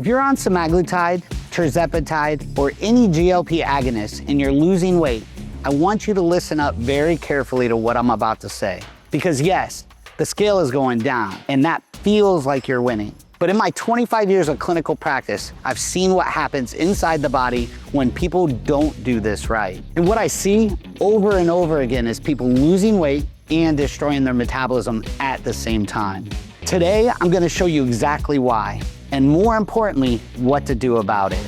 If you're on semaglutide, tirzepatide, or any GLP agonist and you're losing weight, I want you to listen up very carefully to what I'm about to say. Because yes, the scale is going down and that feels like you're winning. But in my 25 years of clinical practice, I've seen what happens inside the body when people don't do this right. And what I see over and over again is people losing weight and destroying their metabolism at the same time. Today, I'm gonna show you exactly why, and more importantly, what to do about it.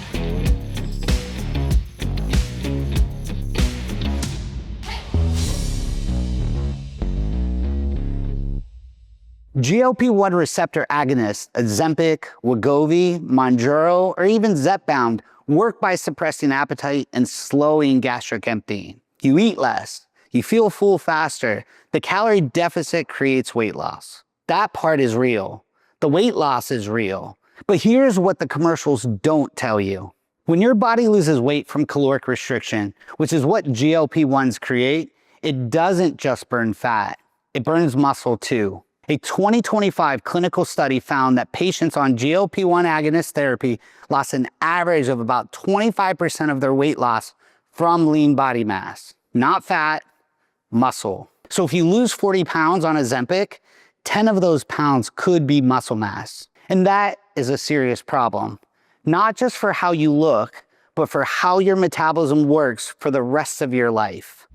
GLP-1 receptor agonists, Ozempic, Wegovy, Mounjaro, or even Zepbound work by suppressing appetite and slowing gastric emptying. You eat less, you feel full faster, the calorie deficit creates weight loss. That part is real. The weight loss is real. But here's what the commercials don't tell you. When your body loses weight from caloric restriction, which is what GLP-1s create, it doesn't just burn fat, it burns muscle too. A 2025 clinical study found that patients on GLP-1 agonist therapy lost an average of about 25% of their weight loss from lean body mass. Not fat, muscle. So if you lose 40 pounds on Ozempic, 10 of those pounds could be muscle mass. And that is a serious problem, not just for how you look, but for how your metabolism works for the rest of your life.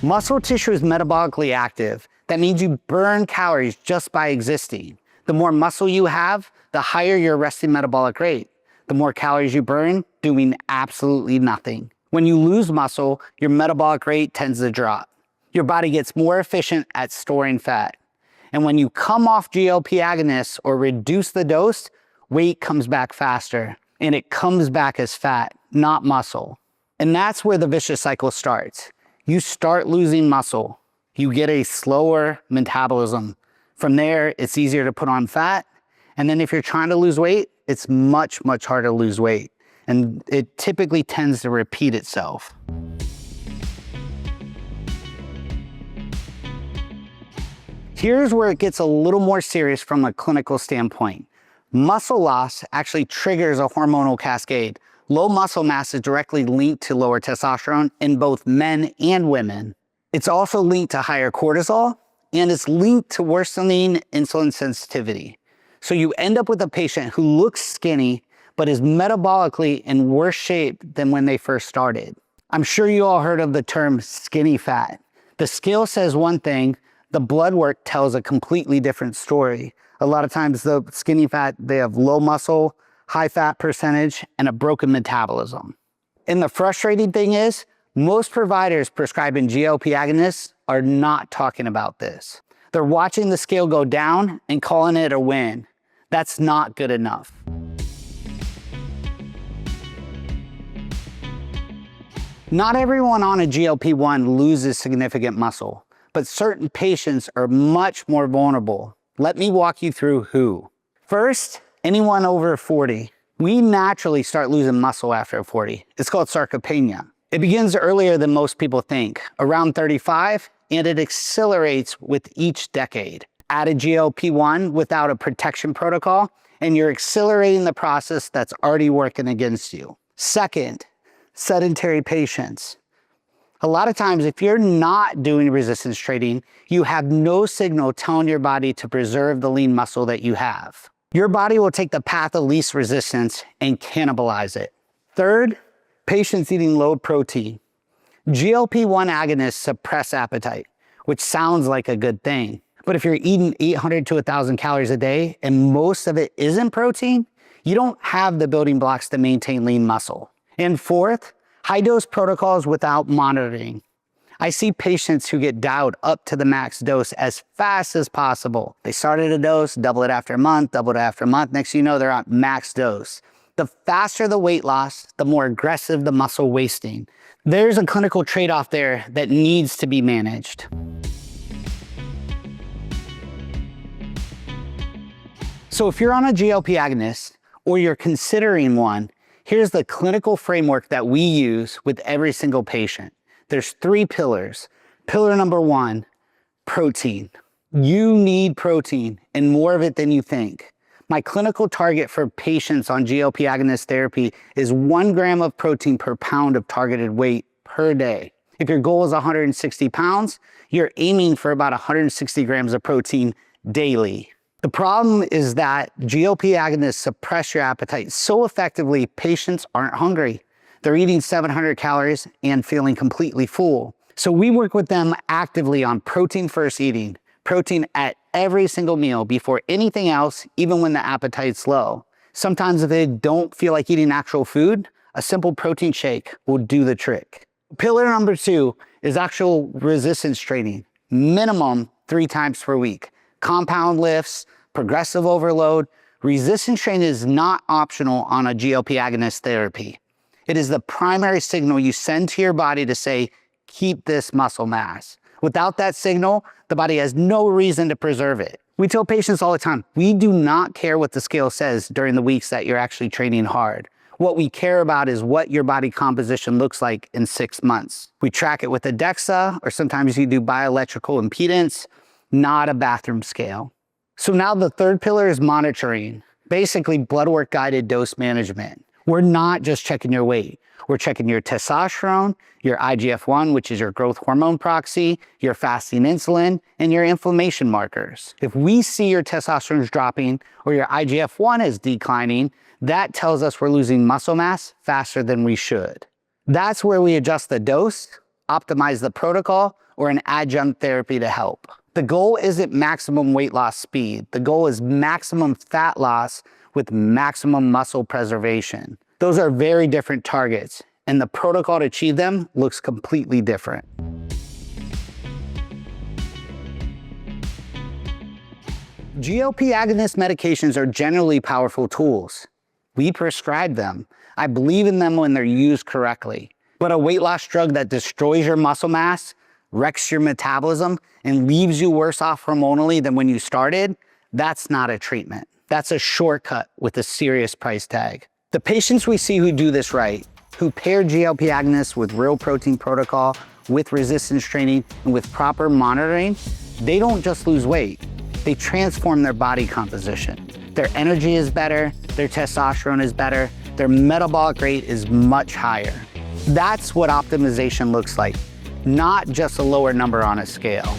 Muscle tissue is metabolically active. That means you burn calories just by existing. The more muscle you have, the higher your resting metabolic rate. The more calories you burn, doing absolutely nothing. When you lose muscle, your metabolic rate tends to drop. Your body gets more efficient at storing fat. And when you come off GLP agonists or reduce the dose, weight comes back faster. And it comes back as fat, not muscle. And that's where the vicious cycle starts. You start losing muscle, you get a slower metabolism. From there, it's easier to put on fat. And then if you're trying to lose weight, it's much, much harder to lose weight. And it typically tends to repeat itself. Here's where it gets a little more serious from a clinical standpoint. Muscle loss actually triggers a hormonal cascade. Low muscle mass is directly linked to lower testosterone in both men and women. It's also linked to higher cortisol, and it's linked to worsening insulin sensitivity. So you end up with a patient who looks skinny, but is metabolically in worse shape than when they first started. I'm sure you all heard of the term skinny fat. The scale says one thing, the blood work tells a completely different story. A lot of times the skinny fat, they have low muscle, high fat percentage, and a broken metabolism. And the frustrating thing is, most providers prescribing GLP agonists are not talking about this. They're watching the scale go down and calling it a win. That's not good enough. Not everyone on a GLP-1 loses significant muscle, but certain patients are much more vulnerable. Let me walk you through who. First, anyone over 40. We naturally start losing muscle after 40. It's called sarcopenia. It begins earlier than most people think, around 35, and it accelerates with each decade. Add a GLP-1 without a protection protocol, and you're accelerating the process that's already working against you. Second, sedentary patients. A lot of times, if you're not doing resistance training, you have no signal telling your body to preserve the lean muscle that you have. Your body will take the path of least resistance and cannibalize it. Third, patients eating low protein. GLP-1 agonists suppress appetite, which sounds like a good thing. But if you're eating 800 to 1,000 calories a day and most of it isn't protein, you don't have the building blocks to maintain lean muscle. And fourth, high-dose protocols without monitoring. I see patients who get dialed up to the max dose as fast as possible. They start at a dose, double it after a month, double it after a month. Next thing you know, they're at max dose. The faster the weight loss, the more aggressive the muscle wasting. There's a clinical trade-off there that needs to be managed. So if you're on a GLP agonist or you're considering one, here's the clinical framework that we use with every single patient. There's 3 pillars. Pillar number 1, protein. You need protein and more of it than you think. My clinical target for patients on GLP agonist therapy is 1 gram of protein per pound of targeted weight per day. If your goal is 160 pounds, you're aiming for about 160 grams of protein daily. The problem is that GLP agonists suppress your appetite so effectively, patients aren't hungry. They're eating 700 calories and feeling completely full. So we work with them actively on protein first eating, protein at every single meal before anything else, even when the appetite's low. Sometimes if they don't feel like eating actual food, a simple protein shake will do the trick. Pillar number 2 is actual resistance training, minimum 3 times per week. Compound lifts, progressive overload. Resistance training is not optional on a GLP agonist therapy. It is the primary signal you send to your body to say, keep this muscle mass. Without that signal, the body has no reason to preserve it. We tell patients all the time, we do not care what the scale says during the weeks that you're actually training hard. What we care about is what your body composition looks like in 6 months. We track it with a DEXA, or sometimes you do bioelectrical impedance, not a bathroom scale. So now the third pillar is monitoring, basically blood work guided dose management. We're not just checking your weight. We're checking your testosterone, your IGF-1, which is your growth hormone proxy, your fasting insulin, and your inflammation markers. If we see your testosterone is dropping or your IGF-1 is declining, that tells us we're losing muscle mass faster than we should. That's where we adjust the dose, optimize the protocol, or an adjunct therapy to help. The goal isn't maximum weight loss speed. The goal is maximum fat loss with maximum muscle preservation. Those are very different targets, and the protocol to achieve them looks completely different. GLP agonist medications are generally powerful tools. We prescribe them. I believe in them when they're used correctly. But a weight loss drug that destroys your muscle mass, wrecks your metabolism, and leaves you worse off hormonally than when you started, that's not a treatment. That's a shortcut with a serious price tag. The patients we see who do this right, who pair GLP agonists with real protein protocol, with resistance training, and with proper monitoring, they don't just lose weight, they transform their body composition. Their energy is better, their testosterone is better, their metabolic rate is much higher. That's what optimization looks like, not just a lower number on a scale.